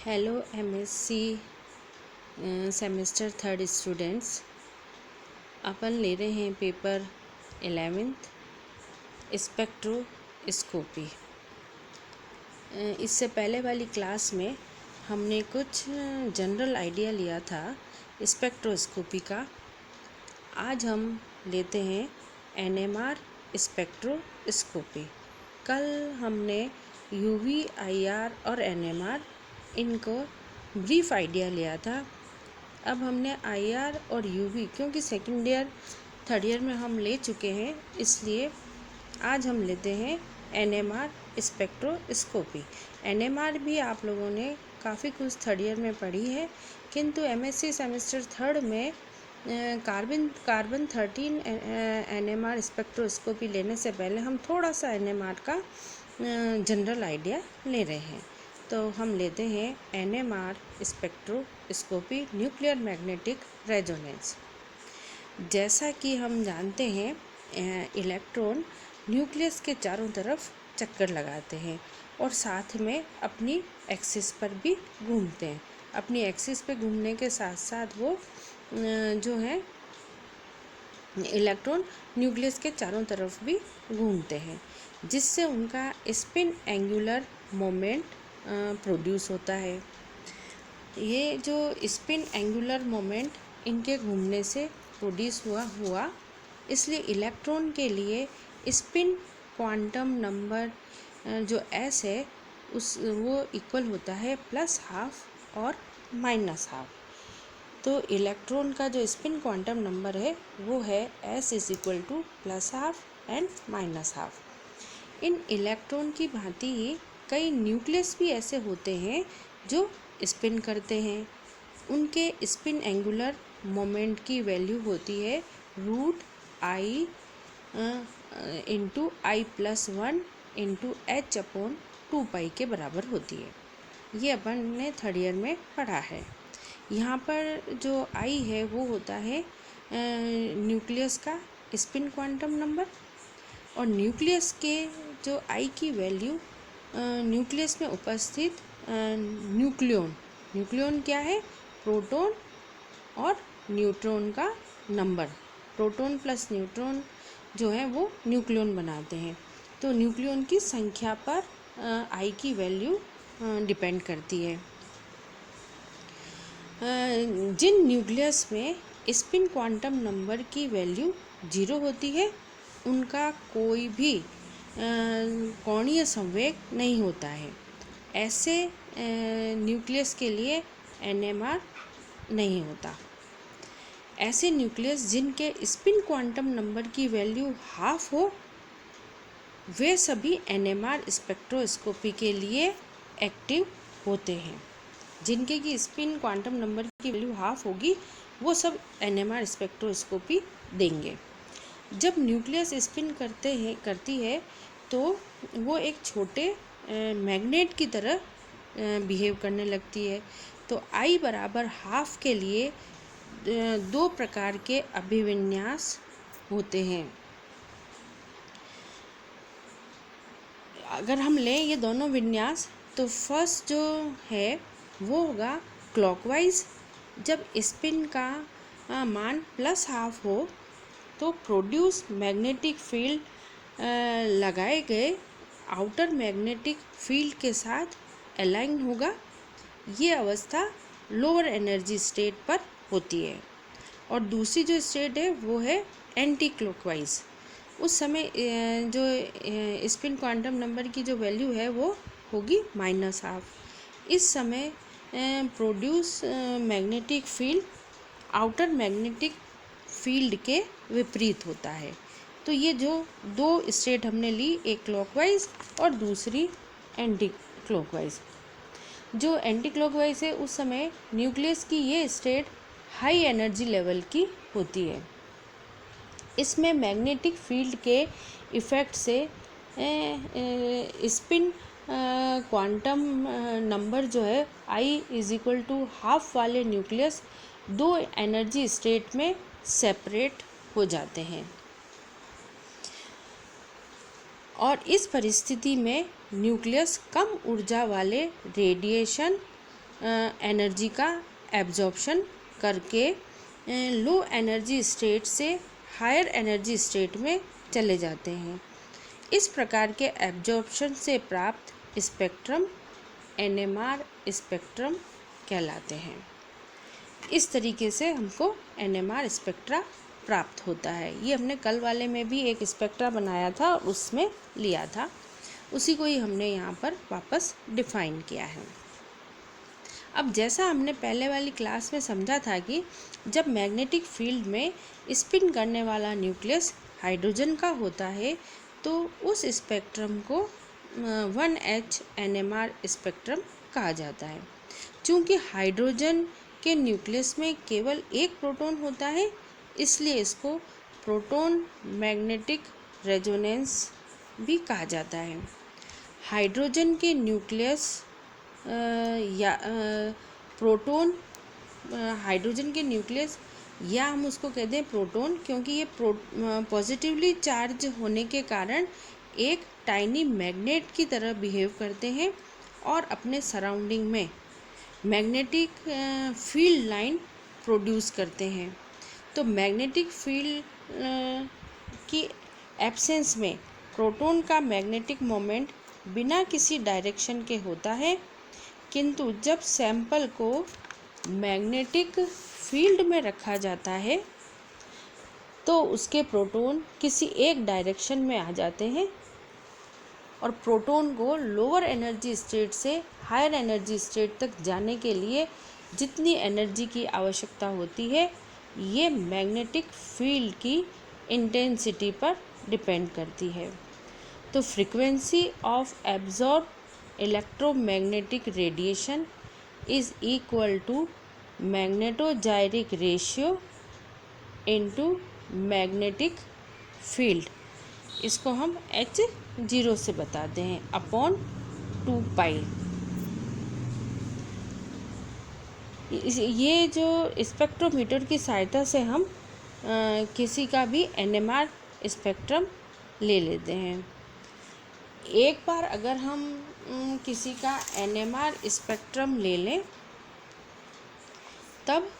Hello MSc semester third students. अपन ले रहे हैं पेपर 11th स्पेक्ट्रोस्कोपी। इससे पहले वाली क्लास में हमने कुछ जनरल आइडिया लिया था स्पेक्ट्रोस्कोपी का। आज हम लेते हैं एनएमआर स्पेक्ट्रोस्कोपी। कल हमने यूवी, आईआर और एनएमआर इनको ब्रीफ आइडिया लिया था। अब हमने आईआर और यूवी, क्योंकि सेकेंड ईयर थर्ड ईयर में हम ले चुके हैं, इसलिए आज हम लेते हैं एनएमआर स्पेक्ट्रोस्कोपी। एनएमआर भी आप लोगों ने काफ़ी कुछ थर्ड ईयर में पढ़ी है, किंतु एमएससी सेमेस्टर थर्ड में कार्बन 13 एनएमआर स्पेक्ट्रोस्कोपी लेने से पहले हम थोड़ा सा एनएमआर का जनरल आइडिया ले रहे हैं। तो हम लेते हैं NMR spectroscopy, nuclear magnetic resonance. जैसा कि हम जानते हैं इलेक्ट्रॉन न्यूक्लियस के चारों तरफ चक्कर लगाते हैं और साथ में अपनी एक्सिस पर भी घूमते हैं। अपनी एक्सिस पे घूमने के साथ साथ वो जो है इलेक्ट्रॉन न्यूक्लियस के चारों तरफ भी घूमते हैं, जिससे उनका स्पिन एंगुलर मोमेंट प्रोड्यूस होता है। ये जो स्पिन एंगुलर मोमेंट इनके घूमने से प्रोड्यूस हुआ इसलिए इलेक्ट्रॉन के लिए स्पिन क्वांटम नंबर जो एस है वो इक्वल होता है +12 और -12। तो इलेक्ट्रॉन का जो स्पिन क्वांटम नंबर है वो है s = +12 एंड -12। इन इलेक्ट्रॉन की भांति ही कई न्यूक्लियस भी ऐसे होते हैं जो स्पिन करते हैं। उनके स्पिन एंगुलर मोमेंट की वैल्यू होती है √I × I+1 × h/2π के बराबर होती है। ये अपन ने थर्ड ईयर में पढ़ा है। यहाँ पर जो I है वो होता है न्यूक्लियस का स्पिन क्वांटम नंबर, और न्यूक्लियस के जो I की वैल्यू न्यूक्लियस में उपस्थित न्यूक्लियन क्या है? प्रोटॉन और न्यूट्रॉन का नंबर। प्रोटॉन प्लस न्यूट्रॉन जो है वो न्यूक्लियन बनाते हैं। तो न्यूक्लियन की संख्या पर I की वैल्यू डिपेंड करती है। जिन न्यूक्लियस में स्पिन क्वांटम नंबर की वैल्यू 0 होती है उनका कोई भी कोणीय संवेग नहीं होता है। ऐसे न्यूक्लियस के लिए एनएमआर नहीं होता। ऐसे न्यूक्लियस जिनके स्पिन क्वांटम नंबर की वैल्यू हाफ हो वे सभी एनएमआर स्पेक्ट्रोस्कोपी के लिए एक्टिव होते हैं। जिनके की स्पिन क्वांटम नंबर की वैल्यू हाफ होगी वो सब एनएमआर स्पेक्ट्रोस्कोपी देंगे। जब न्यूक्लियस स्पिन करती है तो वो एक छोटे मैग्नेट की तरह बिहेव करने लगती है। तो I = हाफ के लिए दो प्रकार के अभिविन्यास होते हैं। अगर हम लें ये दोनों विन्यास तो फर्स्ट जो है वो होगा क्लॉकवाइज। जब स्पिन का मान +12 हो तो प्रोड्यूस मैग्नेटिक फील्ड लगाए गए आउटर मैग्नेटिक फील्ड के साथ अलाइन होगा। ये अवस्था लोअर एनर्जी स्टेट पर होती है। और दूसरी जो स्टेट है वो है एंटी क्लॉकवाइज। उस समय जो स्पिन क्वांटम नंबर की जो वैल्यू है वो होगी -12। इस समय produce magnetic field outer magnetic field के विपरीत होता है। तो ये जो दो स्टेट हमने ली, एक क्लॉकवाइज और दूसरी एंटी क्लॉकवाइज। जो एंटी क्लॉकवाइज है उस समय न्यूक्लियस की ये स्टेट हाई एनर्जी लेवल की होती है। इसमें मैग्नेटिक फील्ड के इफ़ेक्ट से स्पिन क्वांटम नंबर जो है I = हाफ वाले न्यूक्लियस दो एनर्जी स्टेट में सेपरेट हो जाते हैं। और इस परिस्थिति में न्यूक्लियस कम ऊर्जा वाले रेडिएशन एनर्जी का एब्जॉर्प्शन करके लो एनर्जी स्टेट से हायर एनर्जी स्टेट में चले जाते हैं। इस प्रकार के एब्जॉर्प्शन से प्राप्त स्पेक्ट्रम एनएमआर स्पेक्ट्रम कहलाते हैं। इस तरीके से हमको एनएमआर स्पेक्ट्रा प्राप्त होता है। ये हमने कल वाले में भी एक स्पेक्ट्रा बनाया था और उसमें लिया था, उसी को ही हमने यहाँ पर वापस डिफाइन किया है। अब जैसा हमने पहले वाली क्लास में समझा था कि जब मैग्नेटिक फील्ड में स्पिन करने वाला न्यूक्लियस हाइड्रोजन का होता है तो उस स्पेक्ट्रम को 1H NMR स्पेक्ट्रम कहा जाता है। चूँकि हाइड्रोजन के न्यूक्लियस में केवल एक प्रोटॉन होता है, इसलिए इसको प्रोटॉन मैग्नेटिक रेजोनेंस भी कहा जाता है। हाइड्रोजन के न्यूक्लियस या प्रोटॉन हाइड्रोजन के न्यूक्लियस या हम उसको कहते हैं प्रोटॉन, क्योंकि ये पॉजिटिवली चार्ज होने के कारण एक टाइनी मैग्नेट की तरह बिहेव करते हैं और अपने सराउंडिंग में मैग्नेटिक फील्ड लाइन प्रोड्यूस करते हैं। तो मैग्नेटिक फील्ड की एब्सेंस में प्रोटॉन का मैग्नेटिक मोमेंट बिना किसी डायरेक्शन के होता है, किंतु जब सैंपल को मैग्नेटिक फील्ड में रखा जाता है तो उसके प्रोटॉन किसी एक डायरेक्शन में आ जाते हैं और प्रोटॉन को लोअर एनर्जी स्टेट से हायर एनर्जी स्टेट तक जाने के लिए जितनी एनर्जी की आवश्यकता होती है, ये मैग्नेटिक फील्ड की इंटेंसिटी पर डिपेंड करती है। तो frequency of absorb electromagnetic radiation is equal to magnetogyric ratio into magnetic field. इसको हम H0 से बताते हैं अपॉन 2π। ये जो स्पेक्ट्रोमीटर की सहायता से हम किसी का भी NMR स्पेक्ट्रम ले लेते हैं। एक बार अगर हम किसी का NMR स्पेक्ट्रम ले लें तब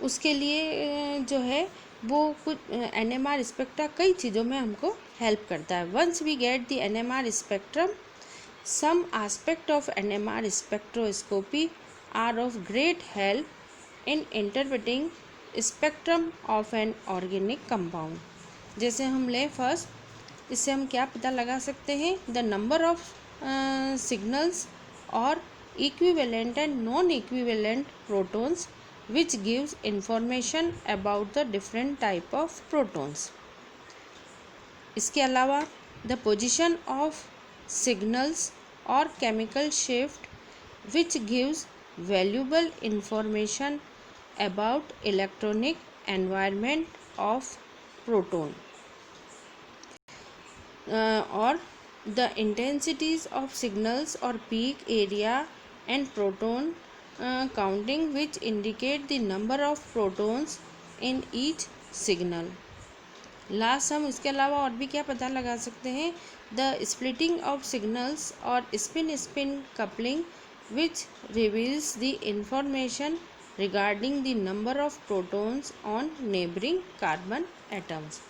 उसके लिए जो है वो कुछ NMR स्पेक्ट्रा कई चीज़ों में हमको हेल्प करता है। Once we get the NMR spectrum, some aspect of NMR spectroscopy are of great help in interpreting spectrum of an organic compound. जैसे हम लें फर्स्ट, इससे हम क्या पता लगा सकते हैं, द नंबर ऑफ सिग्नल्स और equivalent and non equivalent protons which gives information about the different type of protons। इसके अलावा the position of signals or chemical shift which gives valuable information about electronic environment of proton or the intensities of signals or peak area and proton counting which indicate the number of protons in each signal। Last हम इसके अलावा और भी क्या पता लगा सकते हैं, द स्प्लिटिंग ऑफ सिग्नल्स और spin spin coupling which reveals the information regarding the number of protons on neighbouring carbon atoms.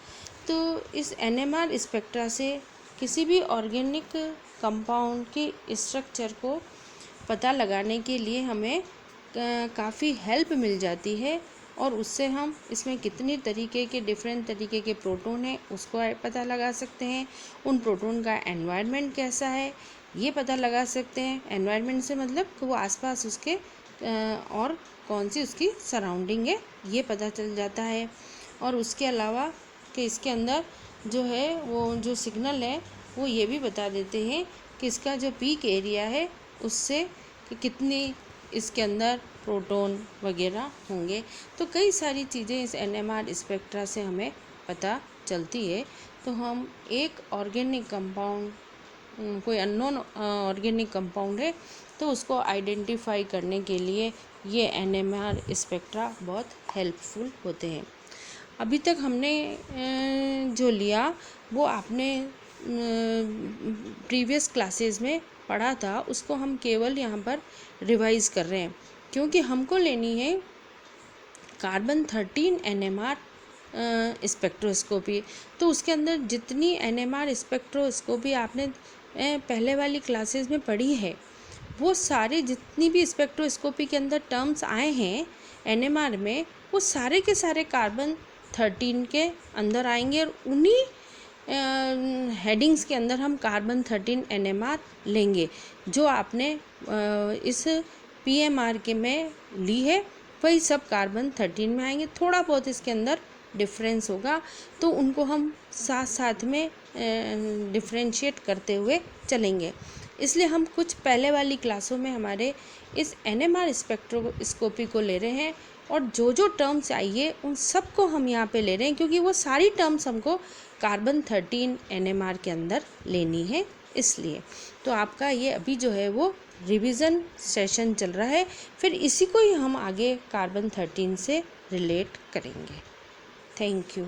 तो इस NMR स्पेक्ट्रा से किसी भी ऑर्गेनिक कंपाउंड की स्ट्रक्चर को पता लगाने के लिए हमें काफ़ी हेल्प मिल जाती है और उससे हम इसमें कितनी तरीके के डिफरेंट तरीके के प्रोटॉन हैं उसको पता लगा सकते हैं। उन प्रोटॉन का एनवायरनमेंट कैसा है ये पता लगा सकते हैं। एनवायरनमेंट से मतलब कि वो आसपास उसके और कौन सी उसकी सराउंडिंग है ये पता चल जाता है। और उसके अलावा कि इसके अंदर जो है वो जो सिग्नल है वो ये भी बता देते हैं कि इसका जो पीक एरिया है उससे कि कितनी इसके अंदर प्रोटॉन वगैरह होंगे। तो कई सारी चीज़ें इस NMR स्पेक्ट्रा से हमें पता चलती है। तो हम एक ऑर्गेनिक कंपाउंड, कोई अननोन ऑर्गेनिक कंपाउंड है तो उसको आइडेंटिफाई करने के लिए ये NMR स्पेक्ट्रा बहुत हेल्पफुल होते हैं। अभी तक हमने जो लिया वो आपने प्रीवियस क्लासेस में पढ़ा था उसको हम केवल यहाँ पर रिवाइज कर रहे हैं, क्योंकि हमको लेनी है कार्बन 13 NMR स्पेक्ट्रोस्कोपी। तो उसके अंदर जितनी NMR स्पेक्ट्रोस्कोपी आपने पहले वाली क्लासेस में पढ़ी है, वो सारे जितनी भी स्पेक्ट्रोस्कोपी के अंदर टर्म्स आए हैं NMR में, वो सारे के सारे कार्बन 13 के अंदर आएंगे, और उन्हीं हेडिंग्स के अंदर हम कार्बन 13 NMR लेंगे जो आपने इस PMR के में ली है, वही सब कार्बन 13 में आएंगे। थोड़ा बहुत इसके अंदर डिफरेंस होगा, तो उनको हम साथ साथ में डिफ्रेंशिएट करते हुए चलेंगे। इसलिए हम कुछ पहले वाली क्लासों में हमारे इस NMR स्पेक्ट्रोस्कोपी को ले रहे हैं, और जो जो टर्म्स आई है उन सबको हम यहाँ पे ले रहे हैं, क्योंकि वो सारी टर्म्स हमको कार्बन 13 NMR के अंदर लेनी है। इसलिए तो आपका ये अभी जो है वो रिवीजन सेशन चल रहा है, फिर इसी को ही हम आगे कार्बन 13 से रिलेट करेंगे। Thank you.